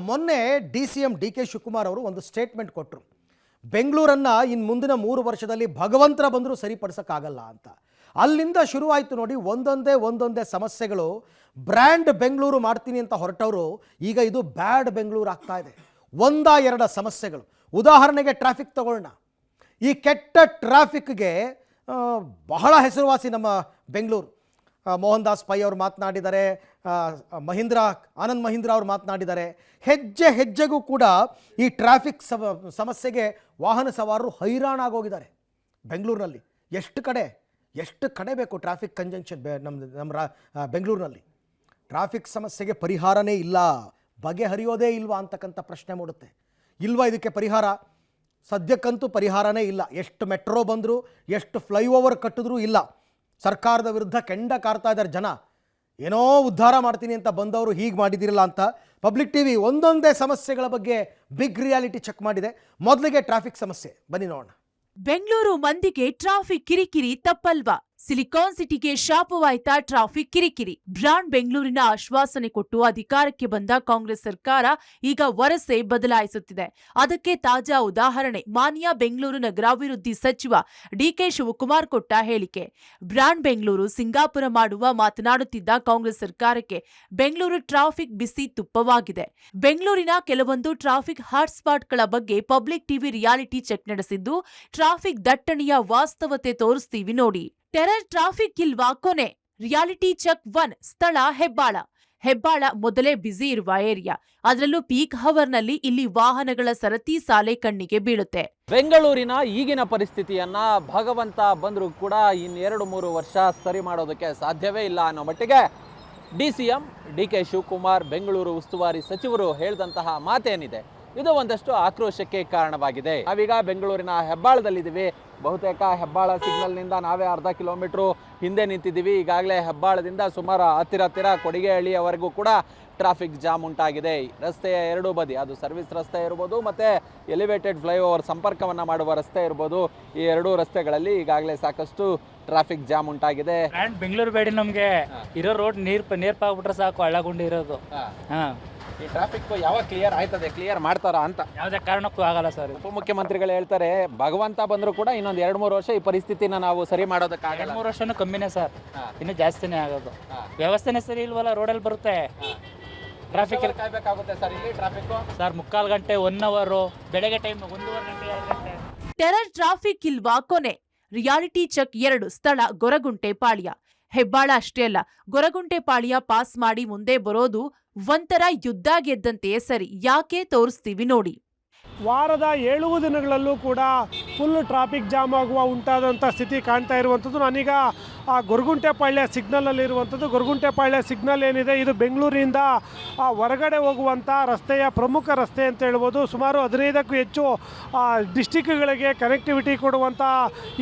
ಮೊನ್ನೆ DCM DK Shivakumar ಅವರು ಒಂದು ಸ್ಟೇಟ್ಮೆಂಟ್ ಕೊಟ್ಟರು. ಬೆಂಗಳೂರನ್ನು ಇನ್ನು ಮುಂದಿನ 3 ವರ್ಷದಲ್ಲಿ ಭಗವಂತರ ಬಂದರೂ ಸರಿಪಡಿಸೋಕ್ಕಾಗಲ್ಲ ಅಂತ. ಅಲ್ಲಿಂದ ಶುರುವಾಯಿತು ನೋಡಿ ಒಂದೊಂದೇ ಸಮಸ್ಯೆಗಳು. ಬ್ರ್ಯಾಂಡ್ ಬೆಂಗಳೂರು ಮಾಡ್ತೀನಿ ಅಂತ ಹೊರಟವರು ಈಗ ಇದು ಬ್ಯಾಡ್ ಬೆಂಗಳೂರು ಆಗ್ತಾ ಇದೆ. ಎರಡ ಸಮಸ್ಯೆಗಳು. ಉದಾಹರಣೆಗೆ ಟ್ರಾಫಿಕ್ ತಗೊಳ್ಳೋಣ. ಈ ಕೆಟ್ಟ ಟ್ರಾಫಿಕ್ಗೆ ಬಹಳ ಹೆಸರುವಾಸಿ ನಮ್ಮ ಬೆಂಗಳೂರು. ಮೋಹನ್ ದಾಸ್ ಪೈ ಅವರು ಮಾತನಾಡಿದ್ದಾರೆ, ಆನಂದ್ ಮಹೀಂದ್ರ ಅವರು ಮಾತನಾಡಿದ್ದಾರೆ. ಹೆಜ್ಜೆ ಹೆಜ್ಜೆಗೂ ಕೂಡ ಈ ಟ್ರಾಫಿಕ್ ಸಮಸ್ಯೆಗೆ ವಾಹನ ಸವಾರರು ಹೈರಾಣಾಗೋಗಿದ್ದಾರೆ. ಬೆಂಗಳೂರಿನಲ್ಲಿ ಎಷ್ಟು ಕಡೆ ಬೇಕು ಟ್ರಾಫಿಕ್ ಕಂಜಂಕ್ಷನ್. ನಮ್ಮ ಬೆಂಗಳೂರಿನಲ್ಲಿ ಟ್ರಾಫಿಕ್ ಸಮಸ್ಯೆಗೆ ಪರಿಹಾರನೇ ಇಲ್ಲ, ಬಗೆಹರಿಯೋದೇ ಇಲ್ವಾ ಅಂತಕ್ಕಂಥ ಪ್ರಶ್ನೆ ಮೂಡುತ್ತೆ. ಇಲ್ವಾ ಇದಕ್ಕೆ ಪರಿಹಾರ? ಸದ್ಯಕ್ಕಂತೂ ಪರಿಹಾರನೇ ಇಲ್ಲ. ಎಷ್ಟು ಮೆಟ್ರೋ ಬಂದರೂ, ಎಷ್ಟು ಫ್ಲೈಓವರ್ ಕಟ್ಟಿದ್ರೂ ಇಲ್ಲ. ಸರ್ಕಾರದ ವಿರುದ್ಧ ಕೆಂಡ ಕಾರ್ತಾ ಇದ್ದಾರೆ ಜನ. ಏನೋ ಉದ್ಧಾರ ಮಾಡ್ತೀನಿ ಅಂತ ಬಂದವರು ಹೀಗೆ ಮಾಡಿದಿರಲ್ಲ ಅಂತ ಪಬ್ಲಿಕ್ ಟಿವಿ ಒಂದೊಂದೇ ಸಮಸ್ಯೆಗಳ ಬಗ್ಗೆ ಬಿಗ್ ರಿಯಾಲಿಟಿ ಚೆಕ್ ಮಾಡಿದೆ. ಮೊದಲಿಗೆ ಟ್ರಾಫಿಕ್ ಸಮಸ್ಯೆ ಬನ್ನಿ ನೋಡೋಣ. ಬೆಂಗಳೂರು ಮಂದಿಗೆ ಟ್ರಾಫಿಕ್ ಕಿರಿಕಿರಿ ತಪ್ಪಲ್ವಾ? ಸಿಲಿಕಾನ್ ಸಿಟಿಗೆ ಶಾಪವಾಯ್ತಾ ಟ್ರಾಫಿಕ್ ಕಿರಿಕಿರಿ? ಬ್ರಾಂಡ್ ಬೆಂಗಳೂರಿನ ಆಶ್ವಾಸನೆ ಕೊಟ್ಟು ಅಧಿಕಾರಕ್ಕೆ ಬಂದ ಕಾಂಗ್ರೆಸ್ ಸರ್ಕಾರ ಈಗ ವರಸೆ ಬದಲಾಯಿಸುತ್ತಿದೆ. ಅದಕ್ಕೆ ತಾಜಾ ಉದಾಹರಣೆ ಮಾನ್ಯ ಬೆಂಗಳೂರು ನಗರಾಭಿವೃದ್ಧಿ ಸಚಿವ DK ಶಿವಕುಮಾರ್ ಕೊಟ್ಟ ಹೇಳಿಕೆ. ಬ್ರಾಂಡ್ ಬೆಂಗಳೂರು ಸಿಂಗಾಪುರ ಮಾಡುವ ಮಾತನಾಡುತ್ತಿದ್ದ ಕಾಂಗ್ರೆಸ್ ಸರ್ಕಾರಕ್ಕೆ ಬೆಂಗಳೂರು ಟ್ರಾಫಿಕ್ ಬಿಸಿ ತುಪ್ಪವಾಗಿದೆ. ಬೆಂಗಳೂರಿನ ಕೆಲವೊಂದು ಟ್ರಾಫಿಕ್ ಹಾಟ್ಸ್ಪಾಟ್ಗಳ ಬಗ್ಗೆ ಪಬ್ಲಿಕ್ ಟಿವಿ ರಿಯಾಲಿಟಿ ಚೆಕ್ ನಡೆಸಿದ್ದು ಟ್ರಾಫಿಕ್ ದಟ್ಟಣೆಯ ವಾಸ್ತವತೆ ತೋರಿಸ್ತೀವಿ ನೋಡಿ. ಟೆರರ್ ಟ್ರಾಫಿಕ್ ಇಲ್ವಾ ಕೊನೆ? ರಿಯಾಲಿಟಿ ಚೆಕ್ 1 ಸ್ಥಳ ಹೆಬ್ಬಾಳ ಮೊದಲೇ ಬ್ಯುಸಿ ಇರುವ ಏರಿಯಾ. ಅದರಲ್ಲೂ ಪೀಕ್ ಹವರ್ನಲ್ಲಿ ಇಲ್ಲಿ ವಾಹನಗಳ ಸರತಿ ಸಾಲೆ ಕಣ್ಣಿಗೆ ಬೀಳುತ್ತೆ. ಬೆಂಗಳೂರಿನ ಈಗಿನ ಪರಿಸ್ಥಿತಿಯನ್ನ ಭಗವಂತ ಬಂದರೂ ಕೂಡ ಇನ್ನು 2-3 ವರ್ಷ ಸರಿ ಮಾಡೋದಕ್ಕೆ ಸಾಧ್ಯವೇ ಇಲ್ಲ ಅನ್ನೋ ಮಟ್ಟಿಗೆ DCM DK ಶಿವಕುಮಾರ್ ಬೆಂಗಳೂರು ಉಸ್ತುವಾರಿ ಸಚಿವರು ಹೇಳಿದಂತಹ ಮಾತೇನಿದೆ ಇದು ಒಂದಷ್ಟು ಆಕ್ರೋಶಕ್ಕೆ ಕಾರಣವಾಗಿದೆ. ನಾವೀಗ ಬೆಂಗಳೂರಿನ ಹೆಬ್ಬಾಳದಲ್ಲಿದ್ದೀವಿ. ಬಹುತೇಕ ಹೆಬ್ಬಾಳ ಸಿಗ್ನಲ್ನಿಂದ ನಾವೇ ಅರ್ಧ ಕಿಲೋಮೀಟ್ರು ಹಿಂದೆ ನಿಂತಿದ್ದೀವಿ. ಈಗಾಗಲೇ ಹೆಬ್ಬಾಳದಿಂದ ಸುಮಾರು ಹತ್ತಿರ ಕೊಡಿಗೆಹಳ್ಳಿಯವರೆಗೂ ಕೂಡ ಟ್ರಾಫಿಕ್ ಜಾಮ್ ಉಂಟಾಗಿದೆ. ರಸ್ತೆಯ ಎರಡೂ ಬದಿ, ಅದು ಸರ್ವಿಸ್ ರಸ್ತೆ ಇರ್ಬೋದು ಮತ್ತು ಎಲಿವೇಟೆಡ್ ಫ್ಲೈಓವರ್ ಸಂಪರ್ಕವನ್ನು ಮಾಡುವ ರಸ್ತೆ ಇರ್ಬೋದು, ಈ ಎರಡೂ ರಸ್ತೆಗಳಲ್ಲಿ ಈಗಾಗಲೇ ಸಾಕಷ್ಟು ಟ್ರಾಫಿಕ್ ಜಾಮ್ ಉಂಟಾಗಿದೆ. ಬೆಂಗಳೂರು ಬೇಡಿ ನಮಗೆ ಇರೋ ರೋಡ್ ನೀರ್ಪಾಗ್ಬಿಟ್ರೆ ಸಾಕು, ಹಳ್ಳಗುಂಡಿರೋದು. ಈ ಟ್ರಾಫಿಕ್ ಯಾವಾಗ ಕ್ಲಿಯರ್ ಆಯ್ತದೆ, ಕ್ಲಿಯರ್ ಮಾಡ್ತಾರಾ ಅಂತ? ಯಾವುದೇ ಕಾರಣಕ್ಕೂ ಆಗಲ್ಲ ಸರ್. ಉಪಮುಖ್ಯಮಂತ್ರಿಗಳು ಹೇಳ್ತಾರೆ ಭಗವಂತ ಬಂದರೂ ಕೂಡ ಇನ್ನೊಂದು 2-3 ವರ್ಷ ಈ ಪರಿಸ್ಥಿತಿನ ನಾವು ಸರಿ ಮಾಡೋದಕ್ಕಾಗಲ್ಲ. 2-3 ವರ್ಷನೂ ಕಮ್ಮಿನೇ ಸರ್, ಇನ್ನು ಜಾಸ್ತಿನೇ ಆಗೋದು. ವ್ಯವಸ್ಥೆನೇ ಸರಿ ಇಲ್ವಲ್ಲ, ರೋಡಲ್ಲಿ ಬರುತ್ತೆ ಟ್ರಾಫಿಕ್. ಕಾಯ್ಬೇಕಾಗುತ್ತೆ ಸರ್ ಇಲ್ಲಿ ಟ್ರಾಫಿಕ್ ಸರ್ 3/4 ಗಂಟೆ, 1 ಅವರ್, ಬೆಳಗ್ಗೆ ಟೈಮ್ 1.5 ಗಂಟೆ, 2 ಗಂಟೆ. ಟೆರರ್ ಟ್ರಾಫಿಕ್ ಇಲ್ವಾ ಕೊನೆ? ರಿಯಾಲಿಟಿ ಚೆಕ್ 2 ಸ್ಥಳ ಗೊರಗುಂಟೆಪಾಳ್ಯ. ಹೆಬ್ಬಾಳ ಅಷ್ಟೇ ಅಲ್ಲ, ಗೊರಗುಂಟೆಪಾಳ್ಯ ಪಾಸ್ ಮಾಡಿ ಮುಂದೆ ಬರೋದು ಒಂಥರ ಯುದ್ಧ ಗೆದ್ದಂತೆಯೇ ಸರಿ. ಯಾಕೆ ತೋರಿಸ್ತೀವಿ ನೋಡಿ. ವಾರದ 7 ದಿನಗಳಲ್ಲೂ ಕೂಡ ಫುಲ್ ಟ್ರಾಫಿಕ್ ಜಾಮ್ ಆಗುವ ಉಂಟಾದಂಥ ಸ್ಥಿತಿ ಕಾಣ್ತಾ ಇರುವಂಥದ್ದು. ನಾನೀಗ ಗೊರಗುಂಟೆಪಾಳ್ಯ ಸಿಗ್ನಲಲ್ಲಿರುವಂಥದ್ದು. ಗೊರಗುಂಟೆಪಾಳ್ಯ ಸಿಗ್ನಲ್ ಏನಿದೆ ಇದು ಬೆಂಗಳೂರಿನಿಂದ ಹೊರಗಡೆ ಹೋಗುವಂಥ ರಸ್ತೆಯ ಪ್ರಮುಖ ರಸ್ತೆ ಅಂತ ಹೇಳ್ಬೋದು. ಸುಮಾರು 15ಕ್ಕೂ ಹೆಚ್ಚು ಡಿಸ್ಟಿಕ್ಗಳಿಗೆ ಕನೆಕ್ಟಿವಿಟಿ ಕೊಡುವಂಥ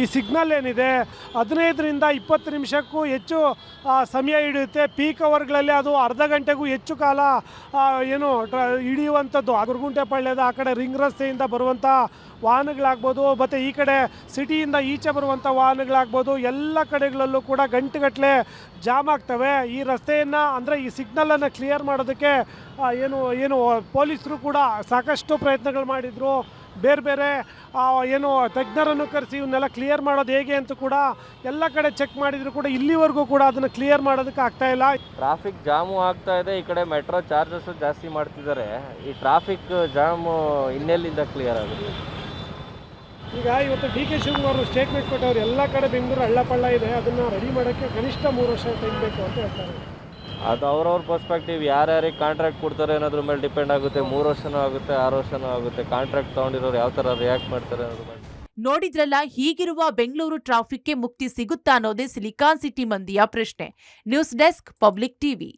ಈ ಸಿಗ್ನಲ್ ಏನಿದೆ 15ರಿಂದ 20 ನಿಮಿಷಕ್ಕೂ ಹೆಚ್ಚು ಸಮಯ ಹಿಡಿಯುತ್ತೆ. ಪೀಕ್ ಅವರ್ಗಳಲ್ಲಿ ಅದು ಅರ್ಧ ಗಂಟೆಗೂ ಹೆಚ್ಚು ಕಾಲ ಹಿಡಿಯುವಂಥದ್ದು. ಗೊರಗುಂಟೆಪಾಳ್ಯದ ಆ ಕಡೆ ರಿಂಗ್ ರಸ್ತೆಯಿಂದ ಬರುವಂಥ ವಾಹನಗಳಾಗ್ಬೋದು, ಮತ್ತು ಈ ಕಡೆ ಸಿಟಿಯಿಂದ ಈಚೆ ಬರುವಂಥ ವಾಹನಗಳಾಗ್ಬೋದು, ಎಲ್ಲ ಕಡೆಗಳಲ್ಲೂ ಕೂಡ ಗಂಟೆಗಟ್ಟಲೆ ಜಾಮ್ ಆಗ್ತವೆ. ಈ ರಸ್ತೆಯನ್ನು ಅಂದರೆ ಈ ಸಿಗ್ನಲನ್ನು ಕ್ಲಿಯರ್ ಮಾಡೋದಕ್ಕೆ ಏನು ಪೊಲೀಸರು ಕೂಡ ಸಾಕಷ್ಟು ಪ್ರಯತ್ನಗಳು ಮಾಡಿದರು. ಬೇರೆ ತಜ್ಞರನ್ನು ಕರೆಸಿ ಇವನ್ನೆಲ್ಲ ಕ್ಲಿಯರ್ ಮಾಡೋದು ಹೇಗೆ ಅಂತ ಕೂಡ ಎಲ್ಲ ಕಡೆ ಚೆಕ್ ಮಾಡಿದ್ರು ಕೂಡ ಇಲ್ಲಿವರೆಗೂ ಕೂಡ ಅದನ್ನು ಕ್ಲಿಯರ್ ಮಾಡೋದಕ್ಕೆ ಆಗ್ತಾ ಇಲ್ಲ. ಟ್ರಾಫಿಕ್ ಜಾಮು ಆಗ್ತಾ ಇದೆ. ಈ ಕಡೆ ಮೆಟ್ರೋ ಚಾರ್ಜಸ್ ಜಾಸ್ತಿ ಮಾಡ್ತಿದ್ದಾರೆ. ಈ ಟ್ರಾಫಿಕ್ ಜಾಮು ಇನ್ನೆಲ್ಲಿಂದ ಕ್ಲಿಯರ್ ಆಗುತ್ತೆ? ಈಗ ಇವತ್ತು DK ಶಿವಕುಮಾರ್ ಸ್ಟೇಟ್ಮೆಂಟ್ ಕೊಟ್ಟವ್ರು ಎಲ್ಲ ಕಡೆ ಬೆಂಗಳೂರು ಹಳ್ಳಪಳ್ಳ ಇದೆ, ಅದನ್ನು ರೆಡಿ ಮಾಡೋಕ್ಕೆ ಕನಿಷ್ಠ 3 ವರ್ಷ ಟೈಮ್ ಬೇಕು ಅಂತ ಹೇಳ್ತಾರೆ. ಅದು ಅವ್ರವ್ರ ಪರ್ಸ್ಪೆಕ್ಟಿವ್, ಯಾರ್ಯಾರಿಗೆ ಕಾಂಟ್ರಾಕ್ಟ್ ಕೊಡ್ತಾರೆ ಅನ್ನೋದ್ರ ಮೇಲೆ ಡಿಪೆಂಡ್ ಆಗುತ್ತೆ. 3 ವರ್ಷನೂ ಆಗುತ್ತೆ, 6 ವರ್ಷನೂ ಆಗುತ್ತೆ. ಕಾಂಟ್ರಾಕ್ಟ್ ತೊಗೊಂಡಿರೋರು ಯಾವ ಥರ ರಿಯಾಕ್ಟ್ ಮಾಡ್ತಾರೆ ಅನ್ನೋದ್ರ ಮೇಲೆ. ನೋಡಿದ್ರಲ್ಲ, ಹೀಗಿರುವ ಬೆಂಗಳೂರು ಟ್ರಾಫಿಕ್ಗೆ ಮುಕ್ತಿ ಸಿಗುತ್ತಾ ಅನ್ನೋದೇ ಸಿಲಿಕಾನ್ ಸಿಟಿ ಮಂದಿಯ ಪ್ರಶ್ನೆ. News desk, public TV.